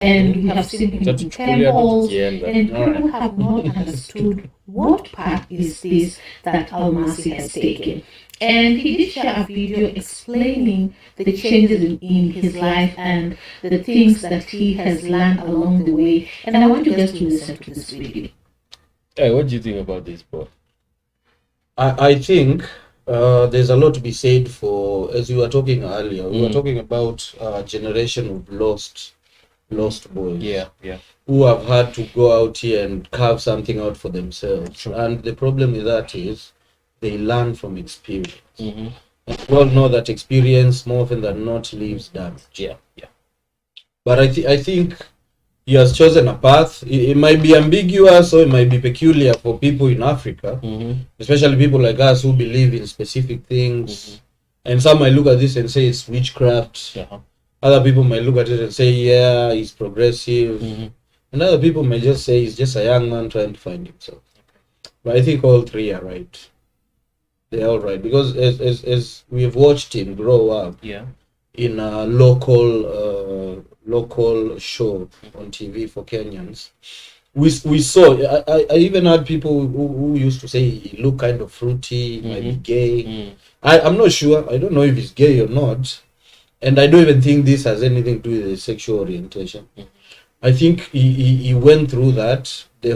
and we have seen him in temples, and people have not understood what path is this that Almasi has taken. And he did share a video explaining the changes in his life and the things that he has learned along the way. And I want you guys to listen to this video. Hey, what do you think about this, bro? I think there's a lot to be said for, as you were talking earlier, we were talking about a generation of lost boys. Yeah. Who have had to go out here and carve something out for themselves. True. And the problem with that is they learn from experience. And we all know that experience more often than not leaves damage. Yeah. But I think he has chosen a path. It might be ambiguous or it might be peculiar for people in Africa, especially people like us who believe in specific things. And some might look at this and say it's witchcraft. Other people might look at it and say, yeah, he's progressive. And other people may just say he's just a young man trying to find himself. But I think all three are right. They're all right. Because as we've watched him grow up in a local show on TV for Kenyans, we saw, I even had people who used to say he looked kind of fruity, might be gay. I'm not sure. I don't know if he's gay or not. And I don't even think this has anything to do with his sexual orientation. I think he went through that. The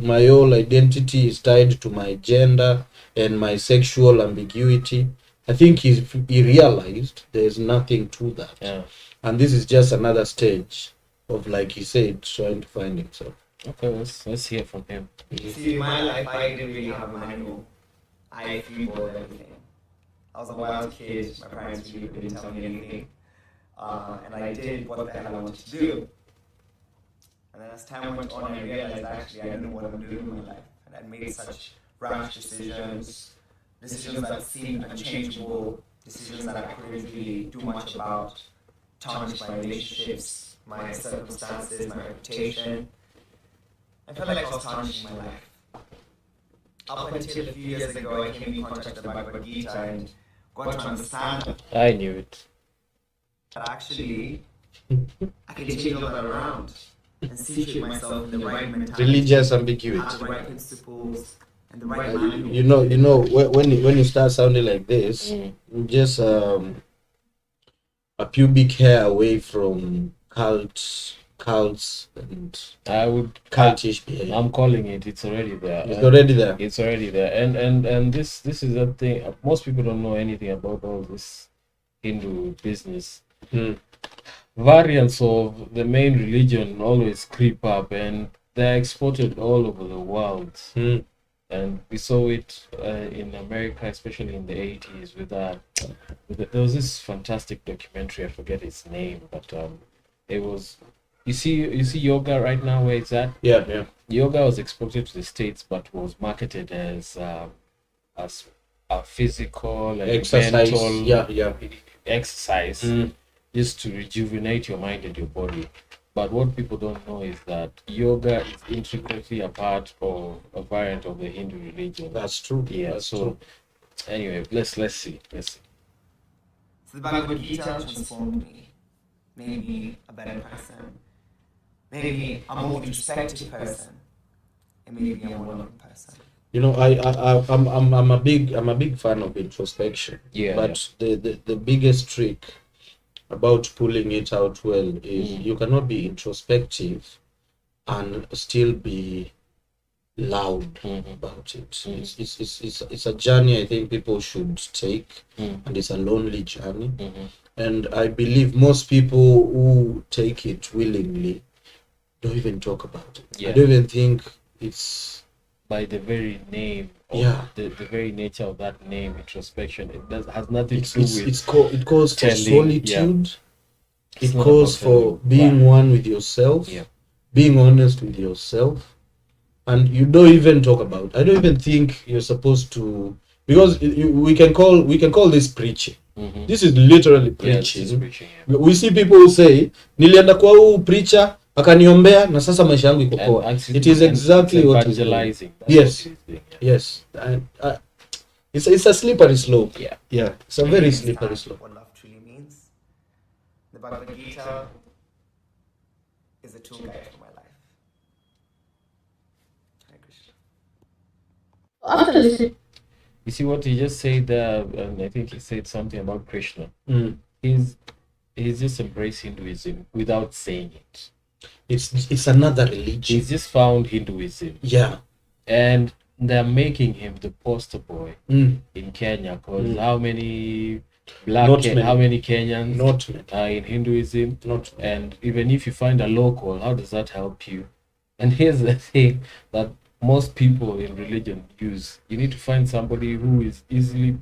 my whole identity is tied to my gender and my sexual ambiguity. I think he realized there's nothing to that. Yeah. And this is just another stage of, like he said, trying to find himself. Okay, let's hear from him. See, in my life, I didn't really have a manual. I freeballed everything. I was a wild kid. My parents really didn't tell me anything. And I did what the hell I wanted to do. And then as time went on, I realized actually I didn't know what I'm doing in my life. And I made such rash decisions that seemed unchangeable, decisions that I couldn't really do much about, tarnished my relationships, my circumstances, my reputation. I felt like I was tarnishing my life. Up until a few years ago, I came in contact with the Bhagavad Gita and got to understand I knew it. that actually I can change all that around and situate myself in the right mentality, Religious ambiguity. have the right principles, and the right manual. You know, when you start sounding like this, just a pubic hair away from cults and I would cultish behavior. I'm calling it. It's already there. It's already there. It's already there. And this is a thing. Most people don't know anything about all this Hindu business. Variants of the main religion always creep up, and they're exported all over the world. And we saw it in America, especially in the 80s. There was this fantastic documentary. I forget its name, but it was. You see yoga right now where it's at. Yeah. Yoga was exported to the States, but was marketed as a physical and Exercise. mental exercise, just to rejuvenate your mind and your body. But what people don't know is that yoga is intricately a part of a variant of the Hindu religion. That's true. Yeah. That's so true. anyway, let's see. So the Bhagavad Gita transformed me, made me a better person, made me a more introspective person, and made me a more loving person. You know, I'm a big fan of introspection. Yeah. But the biggest trick about pulling it out well is you cannot be introspective and still be loud about it. It's a journey I think people should take, and it's a lonely journey. And I believe most people who take it willingly don't even talk about it. Yeah. I don't even think it's by the very name, the very nature of that name, introspection, has nothing to do with. It calls for telling, solitude. It's It not calls about for telling. being one with yourself, Yeah. being honest with yourself, and you don't even talk about. I don't even think you're supposed to, because we can call this preaching. This is literally preaching. This is preaching, yeah. We see people who say nilienda kwa huu preacher akaniombea na sasa maisha yangu iko poa. It is exactly what he's doing. evangelizing. Yes. What he's doing, yeah. Yes, and it's a slippery slope. Yeah. It's a very slippery slope. What love truly means. The Bhagavad Gita tour guide for my life. Hare Krishna. After listening, You see what he just said there, and I think he said something about Krishna. He's just embraced Hinduism without saying it. It's another religion. He's just found Hinduism. Yeah. And they're making him the poster boy in Kenya, because how many how many Kenyans are in Hinduism? And even if you find a local, how does that help you? And here's the thing that most people in religion use: you need to find somebody who is easily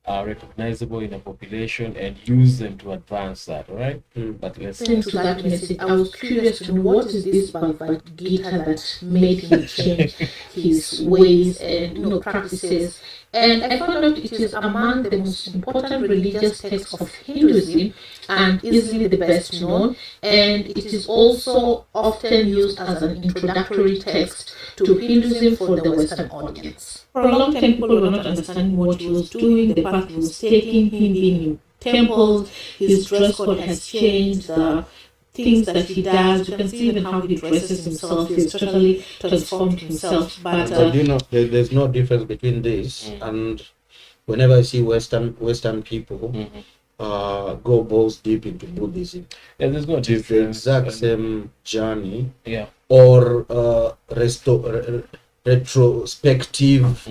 recognizable in a population and use them to advance that, right? But let's to that message, I was curious to know what is this Bhagavad Gita that made him change his ways and practices. And I found out it is among the most important religious texts of Hinduism and easily the best known. And it is also often used as an introductory text to Hinduism for the Western audience. For a long time, people were not understanding what he was doing, the path he was taking, him being in temples, his dress code has changed, the things that he does. You can see even how he dresses himself. He's totally transformed himself. But there's no difference between this and whenever I see Western people go balls deep into Buddhism. Yeah, there's no difference. It's the exact same journey. Yeah. Or retrospective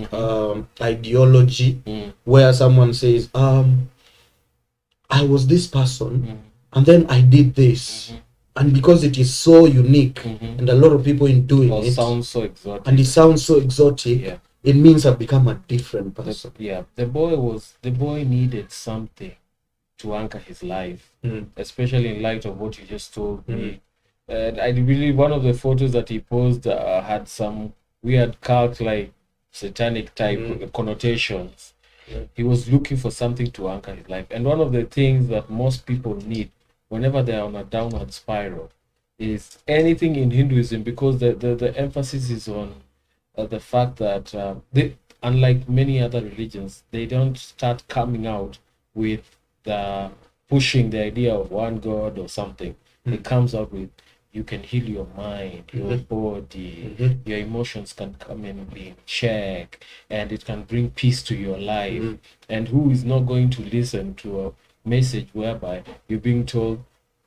ideology where someone says, I was this person and then I did this. And because it is so unique and a lot of people in doing it sounds so exotic. And it sounds so exotic, it means I've become a different person. The boy needed something to anchor his life, especially in light of what you just told me. And I really, one of the photos that he posed had some weird cult like satanic type connotations. He was looking for something to anchor his life. And one of the things that most people need whenever they are on a downward spiral is anything in Hinduism, because the emphasis is on the fact that they, unlike many other religions, they don't start coming out with the pushing the idea of one God or something. It comes out with, you can heal your mind, your body, your emotions can come and be in check, and it can bring peace to your life. And who is not going to listen to a message whereby you're being told,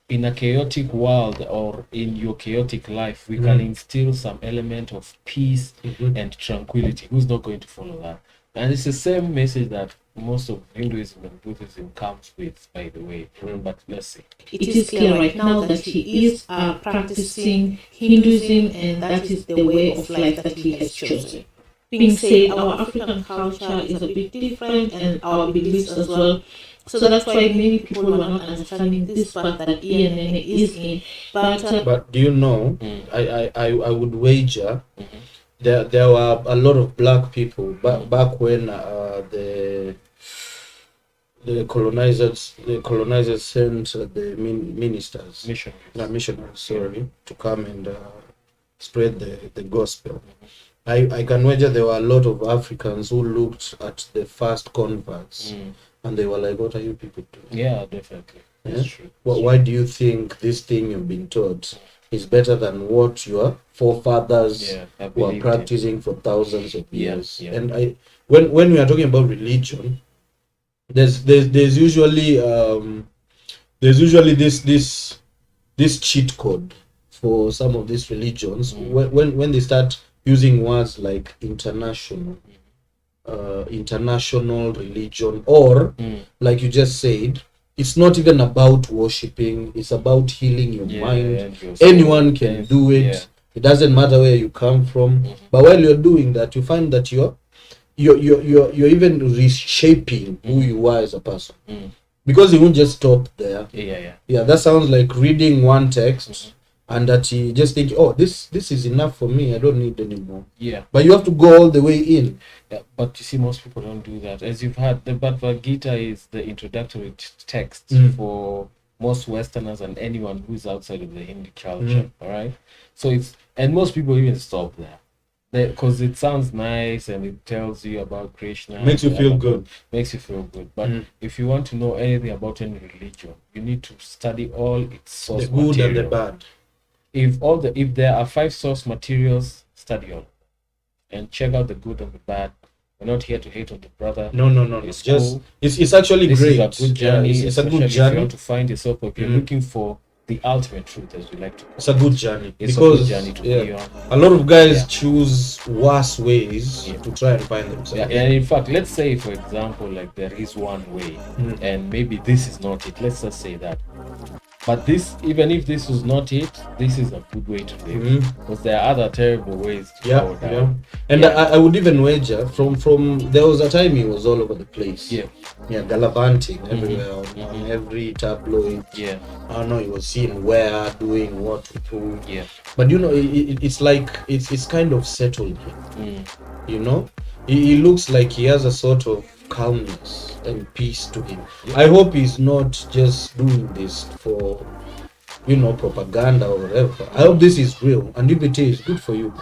in a chaotic world or in your chaotic life, we can instill some element of peace and tranquility? Who's not going to follow that? And it's the same message that most of Hinduism and Buddhism comes with, by the way. But let's see. It is clear right now that he is practicing Hinduism, and that is the way of life that he has chosen. Being said, our African culture is a bit different, and our beliefs as well. So that's why many people are not understanding this path that ENN is in. But do you know, I would wager there were a lot of black people back when the colonizers sent the missionaries, to come and spread the gospel. I can wager there were a lot of Africans who looked at the first converts and they were like, what are you people doing? Yeah, definitely. That's true. Why do you think this thing you've been taught is better than what your forefathers were practicing for thousands of years? And when we are talking about religion, there's usually this cheat code for some of these religions when they start using words like international religion, or like you just said, it's not even about worshipping, it's about healing your mind. Anyone can do it. It doesn't matter where you come from. But while you're doing that, you find that you're even reshaping who you are as a person. Because you won't just stop there. That sounds like reading one text and that you just think, oh, this is enough for me, I don't need anymore. But you have to go all the way in. But you see, most people don't do that. As you've heard, the Bhagavad Gita is the introductory text for most Westerners and anyone who's outside of the Hindu culture. All right, so and most people even stop there because it sounds nice and it tells you about Krishna. Makes you feel good. But if you want to know anything about any religion, you need to study all its source material. The good and the bad. if there are 5 source materials, study all and check out the good and the bad. We're not here to hate on the brother. No. It's Just cool. it's actually This great. is a good journey. Yeah, it's a especially good if you journey. want to find yourself, or if you're looking for the ultimate truth, as we like to call It's a good journey It's a because good journey to be on. a lot of guys Yeah. choose worse ways Yeah. to try and find themselves. Yeah, and in fact, let's say, for example, like there is one way, and maybe this is not it. Let's just say that. But this, even if this was not it, this is a good way to live. Because there are other terrible ways to go down. And I would even wager from there was a time he was all over the place. Gallivanting everywhere on every tabloid. I don't know, he was seen where, doing what with who. But you know, it's like it's kind of settled here. You know, he looks like he has a sort of calmness and peace to him. I hope he's not just doing this for, you know, propaganda or whatever. I hope this is real, and if it is, good for you.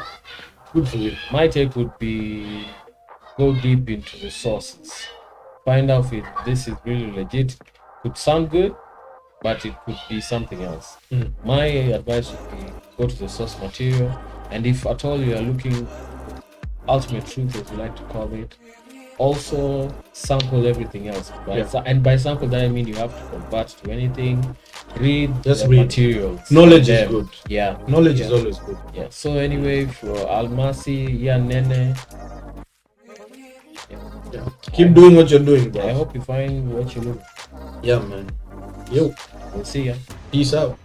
Good for you. My take would be go deep into the sources. Find out if this is really legit. Could sound good, but it could be something else. My advice would be go to the source material, and if at all you are looking ultimate truth, as we like to call it, also sample everything else. And by sample that I mean you have to convert to anything. Read materials. Knowledge is good. Knowledge is always good. So anyway, for Almasi, Nene, keep doing what you're doing, bro. I hope you find what you look. Yeah, man. Yo, we'll see ya. Peace out.